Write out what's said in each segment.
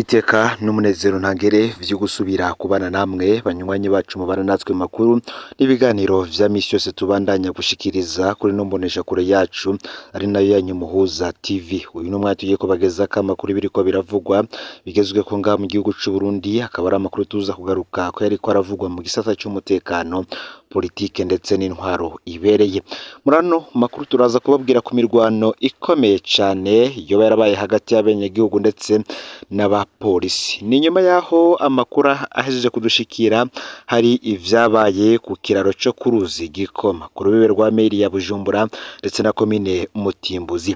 Iteka n'umunezero ntangere vyo gusubira kubana namwe banywanyi bacu mubana natwe makuru n'ibiganiro vya misi yose tubandanya gushikiriza kuri no mbonesha kure yacu ari nayo yanyu Muhuza TV. Uyu numwe tugiye kubageza amakuru biriko biravugwa bigezwe ko ngaha mu gihugu c'u Burundi, akaba ari amakuru tuza kugaruka ko yariko aravugwa mu gisata c'umutekano, politike ndetse n'intwaro ibereye. Murano makuru turaza kubabwira ku mirwano ikomeye cane yoba yarabaye hagati y'abanyagihugu ndetse n'abapolisi. Ni nyuma yaho amakuru ahejeje kudushikira hari ivyabaye ku kiraro co kuruzi Gikoma ku rubibe rwa meri ya Bujumbura ndetse na komine Mutimbuzi.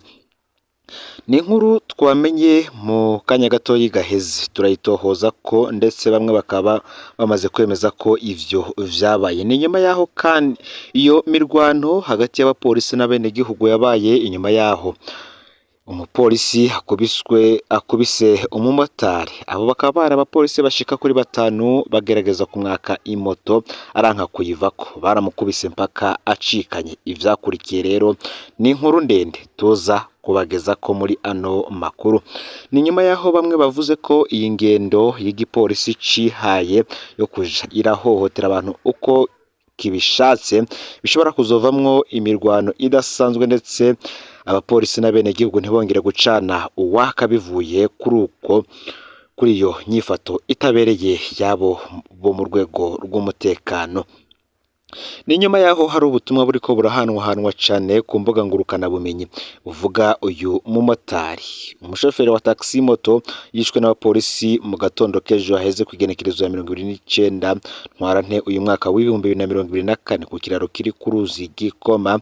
Ni inkuru twamenye mu kanya gatoyi gaheze, turayitohoza ko ndetse bamwe bakaba bamaze kwemeza ko ivyo vyabaye. Ni nyuma yaho kandi iyo mirwano hagati y'abapolisi n'abenegihugu yabaye inyuma yaho umupolisi akubise umumotari. Abo bakaba bari abapolisi bashika kuri 5 bagerageza kumwaka imoto aranka kuyivako, baramukubise mpaka acikanye. Ivyakurikiye rero ni inkuru ndende tuza kubageza ko muri ano makuru. Ni nyuma yaho bamwe bavuze ko iyi ngendo y'igipolisi cihaye yo kuja irahohotera abantu uko kibishatse bishobora kuzovamwo imirwano idasanzwe, ndetse abapolisi n'abenegihugu ntibongere gucana uwaka bivuye kuri iyo nyifato itabereye yabo bo mu rwego rw'umutekano. Ni nyuma yaho hari ubutumwa buriko burahanwa cane ku mbuga ngurukana bumenyi buvuga uyu mumotari umushoferi wa taxi moto yishwe n'abapolisi mu gatondo kejo haheze kwigenekerezo ya 29 ntwarante uyu mwaka w'2024 ku kiraro kiri kuruzi Gikoma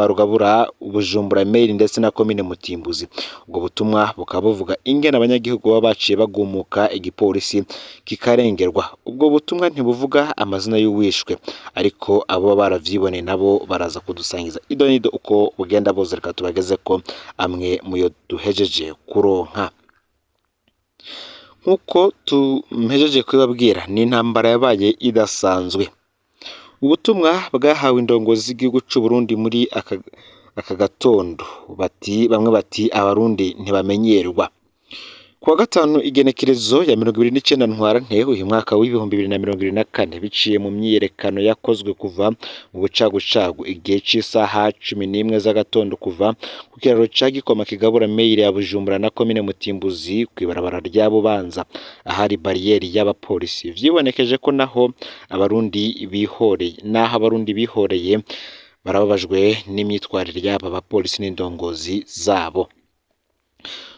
rugabura Bujumbura meri ndetse na komine Mutimbuzi. Ubwo butumwa bukaba buvuga ingene abanyagihugu baba baciye bagumuka igipolisi kikarengerwa. Ubwo butumwa ntibuvuga amazina y'uwishwe, ariko abo baravyibone nabo baraza kudusangiza idonido uko bugenda boza. Reka tubageze ko amwe muyo duhejeje kuronka. Nkuko tumhejeje kwibabwira, ni intambara yabaye idasanzwe. Ubutumwa bwahawe indongozi z'igihugu c'u Burundi muri aka gatondo bamwe bati abarundi ntibamenyerwa. Kuwa gatanu igenekerezo ya 29 ntwarante uyu mwaka w'2024 biciye mu myiyerekano yakozwe kuva mu bucagucagu igihe c'isaha 11 z'agatondo kuva ku kiraro ca Gikoma kigabura meri ya Bujumbura na komine Mutimbuzi ku ibarabara rya Bubanza ahari bariyeri y'abapolisi. Vyibonekeje ko naho abarundi bihoreye barababajwe n'imyitwarire y'aba bapolisi n'indongozi zabo.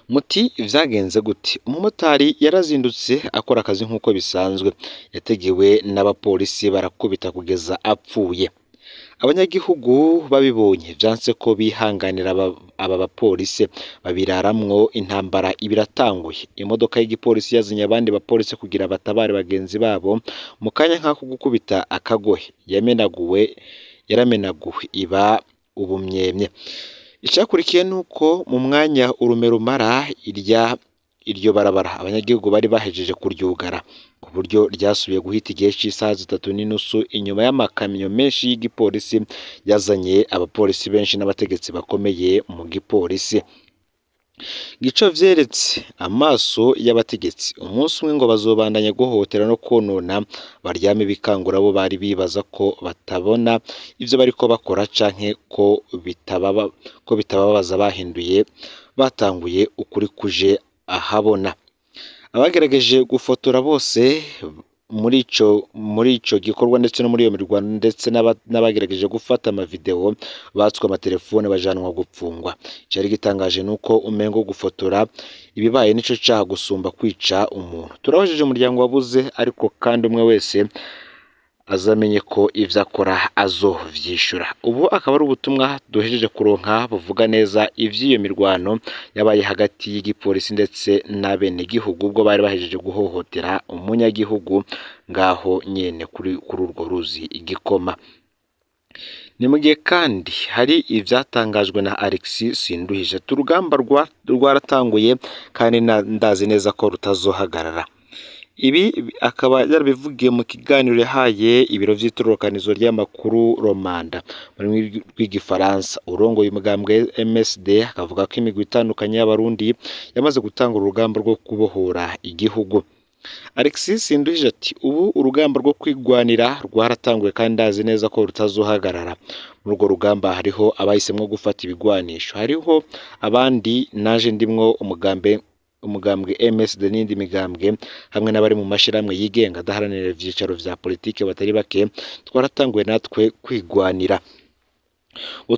Muti vyagenze gute? Umumotari yarazindutse akora akazi nk'uko bisanzwe, yategewe n'abapolisi barakubita kugeza apfuye. Abanyagihugu babibonye vyanse ko bihanganira aba bapolisi babiraramwo. Intambara ibiratanguye, imodoka y'igipolisi yazinye abandi bapolisi kugira batabare bagenzi babo mu kanya nk'ako gukubita akagohe yaramenaguwe iba ubumyemye. Icakurikiye nuko mu mwanya urume rumara iryo barabara abanyagihugu bari bahejeje kuryugara ku buryo ryasubiye guhita igihe c'isaha 3:30 inyuma y'amakamyo menshi y'igipolisi yazanye abapolisi benshi n'abategetsi bakomeye mu gipolisi. Gico vyeretse amaso y'abategetsi umunsi umwe ngo bazobandanya guhohotera no konona baryame bikangura abo bari bibaza ko batabona ivyo bariko bakora canke ko bitababaza bahinduye batanguye ukuri kuje ahabona. Abagerageje gufotora bose muri ico gikorwa ndetse no muri iyo mirwano ndetse n'abagerageje gufata amavideo batswe amatelefone bajanwa gupfungwa. Cyari gitangaje nuko umengo gufotora ibibaye nico caha gusumba kwica umuntu. Turahojeje umuryango wabuze, ariko kandi umwe wese azamenye ko ivyo akora azovyishura. Ubu akaba ari ubutumwa duhejeje kuronka buvuga neza ivy'iyo mirwano yabaye hagati y'igipolisi ndetse n'abenegihugu ubwo bari bahejeje guhohotera umunyagihugu ngaho nyene kuri urwo ruzi Igikoma. Ni mu gihe kandi hari ivyatangajwe na Alexis Sinduhije. Turugamba rwaratanguye kandi ndazi neza ko rutazohagarara. Ibi akaba yarabivugiye mu kiganiro yahaye ibiro vy'itororokanizo ry'amakuru Romanda mu rurimi rw'igifaransa. Urongoye umugambwe MSD akavuga ko imigwi itandukanye y'abarundi yamaze gutanga urugamba rwo kubohora igihugu. Alexis Nduhije ati ubu urugamba rwo kwigwanira rwaratanguye kandi azi neza ko rutazohagarara. Muri urwo rugamba hariho abahisemwo gufata ibigwanisho, hariho abandi naje ndimwo umugambwe MSD n'indi migambwe hamwe n'abari mu mashirahamwe yigenga adaharanira ivyicaro vya politike batari bake twaratanguye natwe kwigwanira.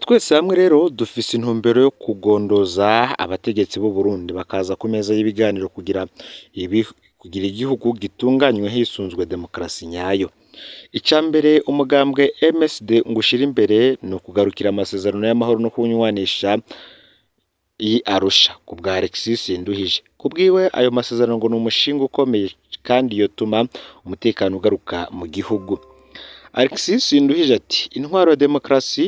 Twese hamwe rero dufise intumbero yo kugondoza abategetsi b'u Burundi bakaza ku meza y'ibiganiro kugira igihugu gitunganywe hisunzwe demokarasi nyayo. Icambere umugambwe MSD ngushira imbere no kugarukira amasezerano y'amahoro no kunywanisha Arusha ku bwa Alexis Nduhije. Kubwiwe ayo masezerano ngo ni umushinga ukomeye kandi yotuma umutekano ugaruka mu gihugu. Alexis Nduhije ati intwaro ya demokarasi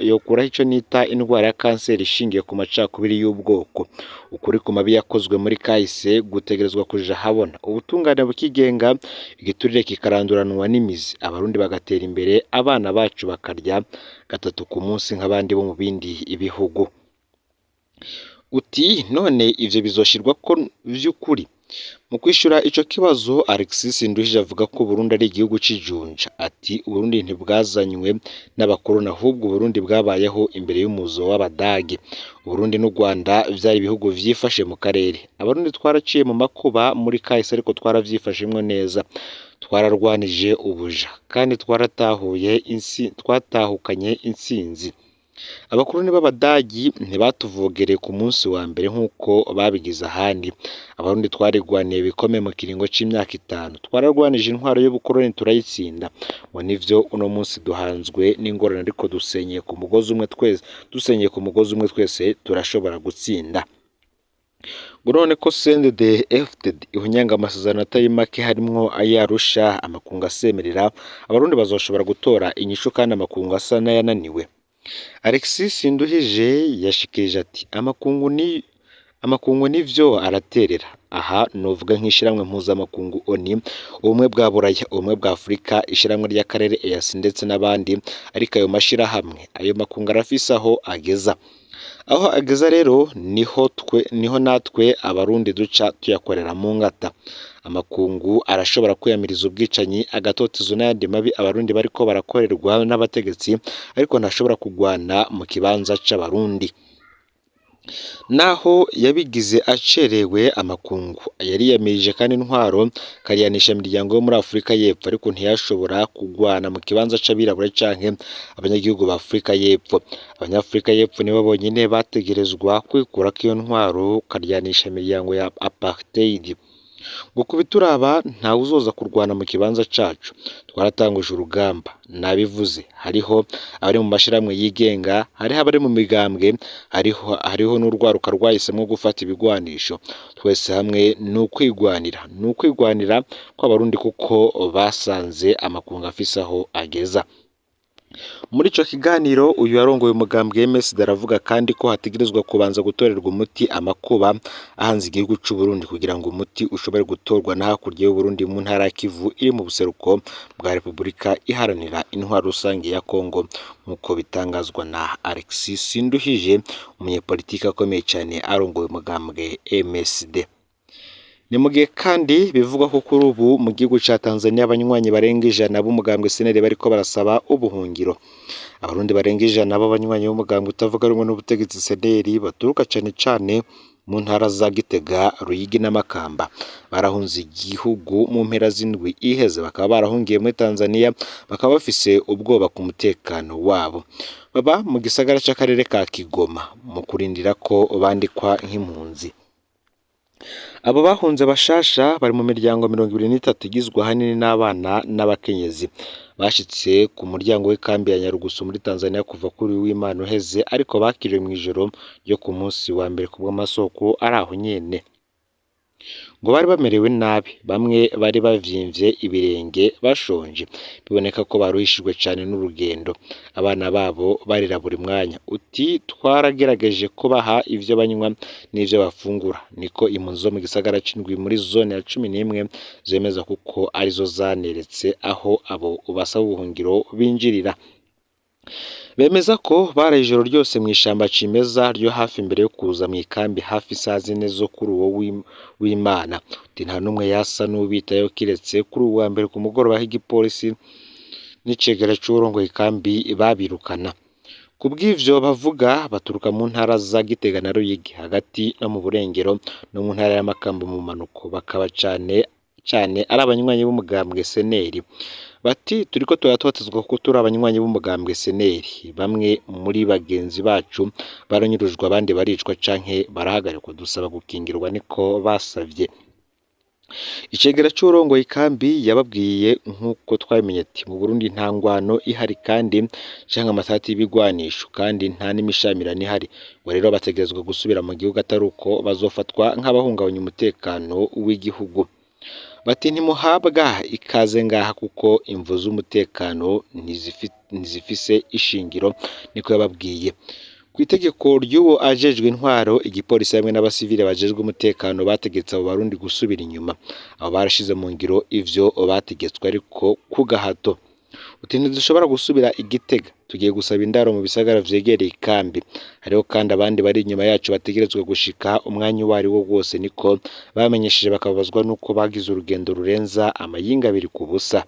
yokuraho ico nita indwara ya kanseri ishingiye ku macakubiri y'ubwoko. Ukuri ku mabi yakozwe muri kahise gutegerezwa kuja habona. Ubutungane bukigenga, igiturire kikaranduranwa n'imizi, abarundi bagatera imbere, abana bacu bakarya gatatu ku munsi nk'abandi bo mu bindi ibihugu. Uti none ivyo bizoshirwa ko vy'ukuri? Mu kwishura ico kibazo Alexis Nduhije avuga ko Burundi ari igihugu c'ijunja. Ati Burundi ntibwazanywe n'abakoroni ahubwo Burundi bwabayeho imbere y'umuzo w'Abadage. Burundi n'u Rwanda vyari ibihugu vyifashe mu karere. Abarundi twaraciye mu makuba muri kahise ariko twaravyifashemwo neza. Twararwanije ubuja kandi twatahukanye intsinzi. Abakoroni b'Abadagi ntibatuvogereye ku munsi wa mbere nk'uko babigize ahandi. Abarundi twarigwaniye bikomeye mu kiringo c'imyaka 5. Twararwanije intwaro y'ubukoroni turayitsinda. Ngo nivyo uno munsi duhanzwe n'ingorane ariko dusenyeye ku mugozi umwe twese turashobora gutsinda. None ko CNDD FDD ihunyanga amasezerano atari make harimwo ayarusha amakungu asemerera, abarundi bazoshobora gutora inyishu kandi amakungu asa n'ayananiwe. Alexis Nduhije yashikirije ati amakungu nivyo araterera. Aha novuga nk'ishiramwe mpuzamakungu ONU, ubumwe bwa Buraya, ubumwe bwa Afurika, ishiramwe ry'akarere EAC ndetse n'abandi, ariko ayo mashirahamwe ayo makungu arafise aho ageza. Aho ageza rero niho natwe abarundi duca tuyakorera mu ngata. Amakungu arashobora kwiyamiriza ubwicanyi, agatotezo n'ayandi mabi abarundi bariko barakorerwa n'abategetsi, ariko ntashobora kugwana mu kibanza c'abarundi. Naho yabigize acerewe amakungu yariyamirije kandi intwaro kariyanisha imiryango yo muri Afurika y'Epfo, ariko ntiyashobora kugwana mu kibanza c'abirabura canke abanyagihugu ba Afurika y'Epfo. Abanyafurika y'Epfo nibo bonyene bategerezwa kwikurako iyo ntwaro karyanisha imiryango ya apartheid. Gukubituraba ntawe uzoza kurwana mu kibanza cacu. Twaratanguje urugamba nabivuze, hariho abari mu mashirahamwe yigenga, hariho abari mu migambwe, hariho n'urwaruka rwahisemwo gufata ibigwanisho. Twese hamwe n'ukwigwanira kw'abarundi kuko basanze amakungu afise aho ageza. Muri ico kiganiro uyu yarongoye umugambwe MSD aravuga kandi ko hategerezwa kubanza gutorerwa umuti amakuba ahanze igihugu c'u Burundi kugira ngo umuti ushobore gutorwa na hakurya y'u Burundi mu ntara ya Kivu iri mu buseruko bwa Repubulika iharanira intwaro rusange ya Kongo, nk'uko bitangazwa na Alexis Nduhije, umunyepolitiki akomeye cyane arongoye umugambwe MSD. Ni mugihe kandi bivugwa ko kuri ubu mu gihugu ca Tanzania abanywanyi barenga 100 b'umugambwe senere bariko barasaba ubuhungiro. Abarundi barenga 100 b'abanywanyi b'umugambwe utavuga rumwe n'ubutegetsi seneri baturuka cane mu ntara za Gitega, Ruyigi n'Amakamba barahunze igihugu mu mpera z'indwi iheze, bakaba barahungiye muri Tanzania, bakaba bafise ubwoba ku mutekano wabo. Baba mu gisagara c'akarere ka Kigoma mu kurindira ko bandikwa nk'impunzi. Abo bahunze bashasha bari mu miryango 23 igizwe ahanini n'abana n'abakenyezi. Bashitse ku muryango w'ikambi ya Nyarugusu muri Tanzania kuva kuri w'Imana uheze, ariko bakiriwe mu ijoro ryo ku munsi wa mbere kubw'amasoko ari aho nyene. ngo bari bamerewe nabi, bamwe bari bavyimbye ibirenge bashonje, biboneka ko baruhishijwe cyane n'urugendo, abana babo barira buri mwanya. Uti twaragerageje kubaha ivyo banywa n'ivyo bafungura, niko impunzi zo mu gisagara c'indwi muri zone ya 11 zemeza, kuko arizo zaneretse aho abo basaba ubuhungiro binjirira. Bemeza ko baraye ijoro ryose mu ishamba cimeza ryo hafi mbere yo kuza mu ikambi hafi saa 4 zo kuri uwo w'Imana. Uti nta numwe yasa n'ubitayeho kiretse kuri uwa mbere ku mugoroba h'igipolisi n'icegera c'urongoye ikambi babirukana. Kubw'ivyo bavuga baturuka mu ntara za Gitega na Ruyigi hagati no mu Burengero no mu ntara y'Amakamba mu manuko, bakaba cane ari abanywanyi b'umugambwe seneri. Bati turiko turatotezwa kuko turi abanywanyi b'umugambwe seneri, bamwe muri bagenzi bacu baranyurujwe abandi baricwa canke barahagarikwa, dusaba gukingirwa niko basavye. Icegera c'urongoye ikambi yababwiye nk'uko twabimenye ati mu Burundi nta ngwano ihari kandi canke amatati y'ibigwanisho kandi nta n'imishamirano ihari, ngo rero bategerezwa gusubira mu gihugu atari uko bazofatwa nk'abahungabanya umutekano w'igihugu. Bati ntimuhabwa ikaze ngaha kuko imvu z'umutekano ntizifise ishingiro, niko yababwiye. Kw'itegeko ry'uwo ajejwe intwaro, igipolisi hamwe n'abasivile bajejwe umutekano bategetse abo barundi gusubira inyuma. Abo barashize mu ngiro ivyo bategetswe ariko ku gahato. Uti ntidushobora gusubira Igitega, tugiye gusaba indaro mu bisagara vyegereye ikambi. Hariho kandi abandi bari inyuma yacu bategerezwa gushika umwanya uwo ari wo wose, niko bamenyesheje, bakababazwa nuko bagize urugendo rurenza amayinga 2 ku busa.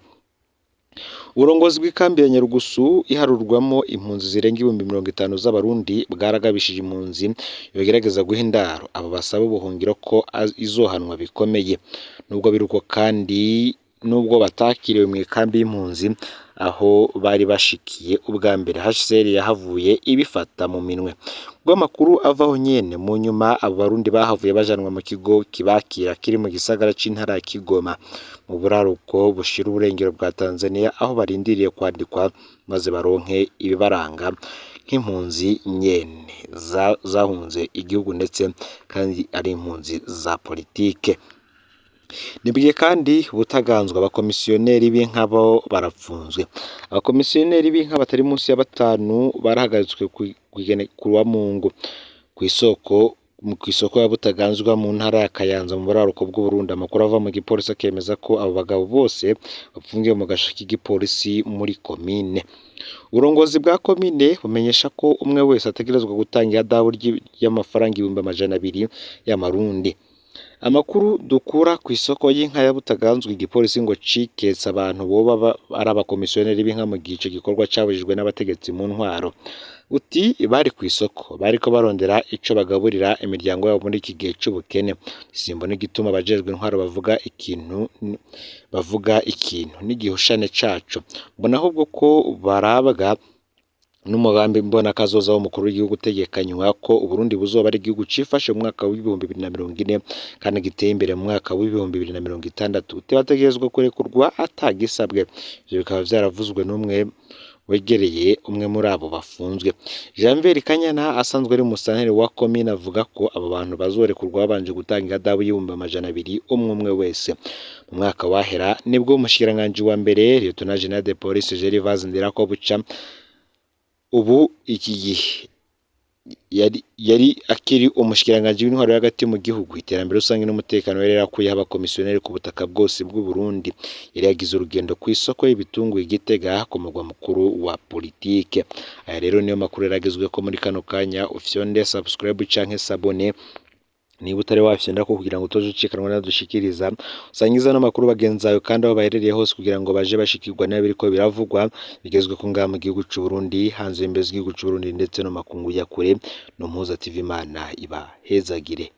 Uburongozi bw'ikambi ya Nyarugusu iharurwamo impunzi zirenga 50,000 z'abarundi bwaragabishije impunzi yogerageza guha indaro abo basaba ubuhungiro ko izohanwa bikomeye. Nubwo biruko kandi nubwo batakiriwe mu ikambi y'impunzi aho bari bashikiye ubwa mbere, HCR yahavuye ibifata mu minwe. Bw'amakuru avaho nyene mu nyuma, abo barundi bahavuye bajanwa mu kigo kibakira kiri mu gisagara c'intara ya Kigoma mu buraruko bushira uburengero bwa Tanzania, aho barindiriye kwandikwa maze baronke ibibaranga nk'impunzi nyene zahunze igihugu ndetse kandi ari impunzi za politike. Nibwiye kandi butaganzwa abakomisiyoneri b'inkabo barapfunzwe. Abakomisiyoneri b'inka batari munsi ya 5 barahagaritswe kuwa Mungu kw'isoko ya Butaganzwa mu ntara ya Kayanza mu buraruko bw'u Burundi. Amakuru ava mu gipolisi akemeza ko abo bagabo bose bapfungiye mu gasho k'igipolisi muri komine. Uburongozi bwa komine bumenyesha ko umwe wese ategerezwa gutanga adabu y'amafaranga 200,000 y'amarundi. Amakuru dukura ku isoko y'inka ya Butaganzwa, igipolisi ngo ciketse abantu boba ari abakomisiyoneri b'inka mu gice gikorwa cabujijwe n'abategetsi mu ntwaro. Uti bari ku isoko bariko barondera ico bagaburira imiryango yabo muri iki gihe c'ubukene. Simbona igituma abajejwe intwaro bavuga ikintu n'igihushane caco. Mbona ahubwo ko barabwa n'umugambi mbona kazoza w'umukuru w'igihugu utegekanywa ko Uburundi buzoba ari igihugu cifashe mu mwaka wa 2040 kandi giteye imbere mu mwaka wa 2060. Bategerezwa kurekurwa atagisabwe. Ivyo bikaba vyaravuzwe n'umwe wegereye umwe muri abo bafunzwe. Janvier Kanyana asanzwe ari musanteri wa komine avuga ko abo bantu bazorekurwa babanje gutanga adabu y'200,000 umwe wese. Mu mwaka wahera nibwo umushikiranganje wa mbere Lieutenant General de Police Gervais Ndirakobuca ubu iki gihe yari akiri umushikiranganje w'intwaro y'agati mu gihugu, iterambere rusange n'umutekano, yari yakuyeho abakomisiyoneri ku butaka bwose bw'u Burundi. Yari yagize urugendo ku isoko y'ibitungwa Igitega ku mugwa mukuru wa politike. Aya rero niyo makuru yaragezwe ko muri kano kanya. Ufyonde subscribe canke sabone niba utari wafyenda ko kugira ngo utoje ucikanwa nadushikiriza, usangiza n'amakuru bagenzayo kandi aho baherereye hose kugira ngo baje bashikirwa n'abiriko biravugwa bigezwe ko ngaha mu gihugu c'u Burundi, hanze y'imbezi y'igihugu c'u Burundi ndetse no makungu ya kure. No Mpuza TV, Imana iba hezagire.